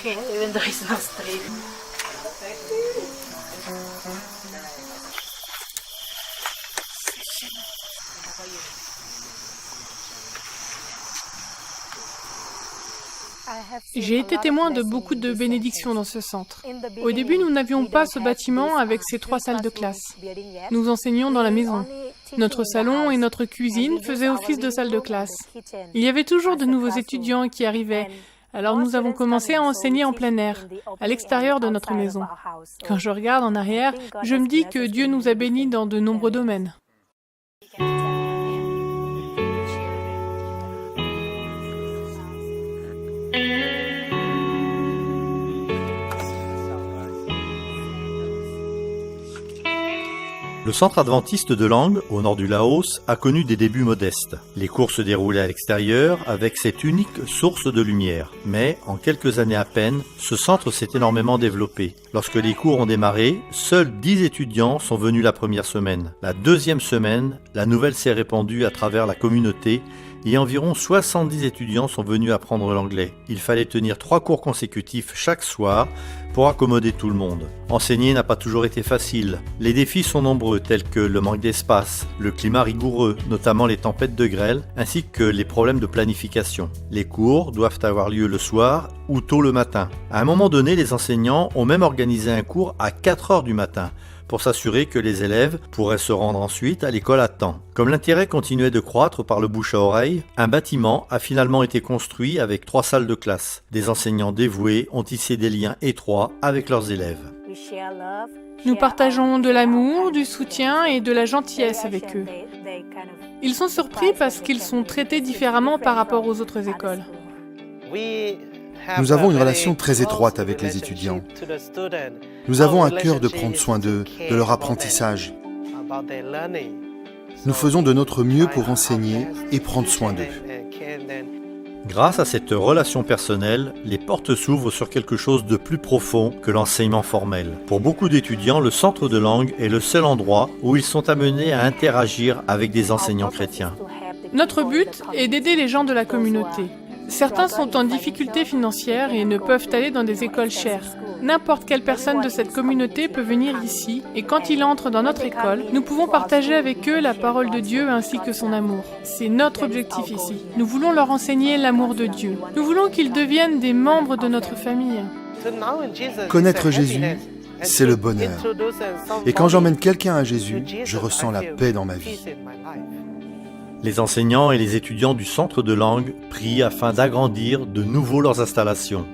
okay, even though it's not straight. J'ai été témoin de beaucoup de bénédictions dans ce centre. Au début, nous n'avions pas ce bâtiment avec ses 3 salles de classe. Nous enseignions dans la maison. Notre salon et notre cuisine faisaient office de salle de classe. Il y avait toujours de nouveaux étudiants qui arrivaient. Alors nous avons commencé à enseigner en plein air, à l'extérieur de notre maison. Quand je regarde en arrière, je me dis que Dieu nous a bénis dans de nombreux domaines. Le centre adventiste de langue, au nord du Laos, a connu des débuts modestes. Les cours se déroulaient à l'extérieur avec cette unique source de lumière. Mais, en quelques années à peine, ce centre s'est énormément développé. Lorsque les cours ont démarré, seuls 10 étudiants sont venus la première semaine. La deuxième semaine, la nouvelle s'est répandue à travers la communauté et environ 70 étudiants sont venus apprendre l'anglais. Il fallait tenir 3 cours consécutifs chaque soir pour accommoder tout le monde. Enseigner n'a pas toujours été facile. Les défis sont nombreux tels que le manque d'espace, le climat rigoureux, notamment les tempêtes de grêle, ainsi que les problèmes de planification. Les cours doivent avoir lieu le soir ou tôt le matin. À un moment donné, les enseignants ont même organisé un cours à 4 heures du matin pour s'assurer que les élèves pourraient se rendre ensuite à l'école à temps. Comme l'intérêt continuait de croître par le bouche à oreille, un bâtiment a finalement été construit avec 3 salles de classe. Des enseignants dévoués ont tissé des liens étroits avec leurs élèves. Nous partageons de l'amour, du soutien et de la gentillesse avec eux. Ils sont surpris parce qu'ils sont traités différemment par rapport aux autres écoles. Nous avons une relation très étroite avec les étudiants. Nous avons à cœur de prendre soin d'eux, de leur apprentissage. Nous faisons de notre mieux pour enseigner et prendre soin d'eux. Grâce à cette relation personnelle, les portes s'ouvrent sur quelque chose de plus profond que l'enseignement formel. Pour beaucoup d'étudiants, le centre de langue est le seul endroit où ils sont amenés à interagir avec des enseignants chrétiens. Notre but est d'aider les gens de la communauté. Certains sont en difficulté financière et ne peuvent aller dans des écoles chères. N'importe quelle personne de cette communauté peut venir ici et quand il entre dans notre école, nous pouvons partager avec eux la parole de Dieu ainsi que son amour. C'est notre objectif ici. Nous voulons leur enseigner l'amour de Dieu. Nous voulons qu'ils deviennent des membres de notre famille. Connaître Jésus, c'est le bonheur. Et quand j'emmène quelqu'un à Jésus, je ressens la paix dans ma vie. Les enseignants et les étudiants du centre de langue prient afin d'agrandir de nouveau leurs installations.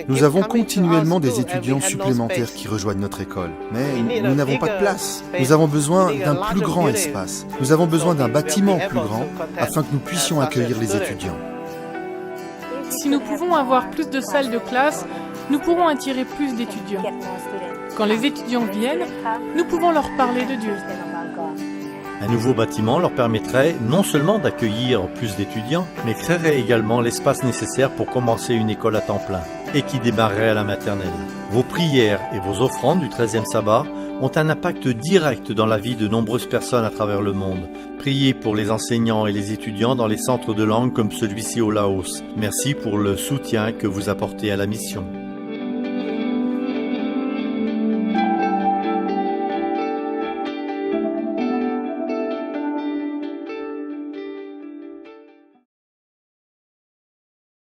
Nous avons continuellement des étudiants supplémentaires qui rejoignent notre école, mais nous n'avons pas de place. Nous avons besoin d'un plus grand espace. Nous avons besoin d'un bâtiment plus grand afin que nous puissions accueillir les étudiants. Si nous pouvons avoir plus de salles de classe, nous pourrons attirer plus d'étudiants. Quand les étudiants viennent, nous pouvons leur parler de Dieu. Un nouveau bâtiment leur permettrait non seulement d'accueillir plus d'étudiants, mais créerait également l'espace nécessaire pour commencer une école à temps plein et qui démarrerait à la maternelle. Vos prières et vos offrandes du 13e sabbat ont un impact direct dans la vie de nombreuses personnes à travers le monde. Priez pour les enseignants et les étudiants dans les centres de langue comme celui-ci au Laos. Merci pour le soutien que vous apportez à la mission.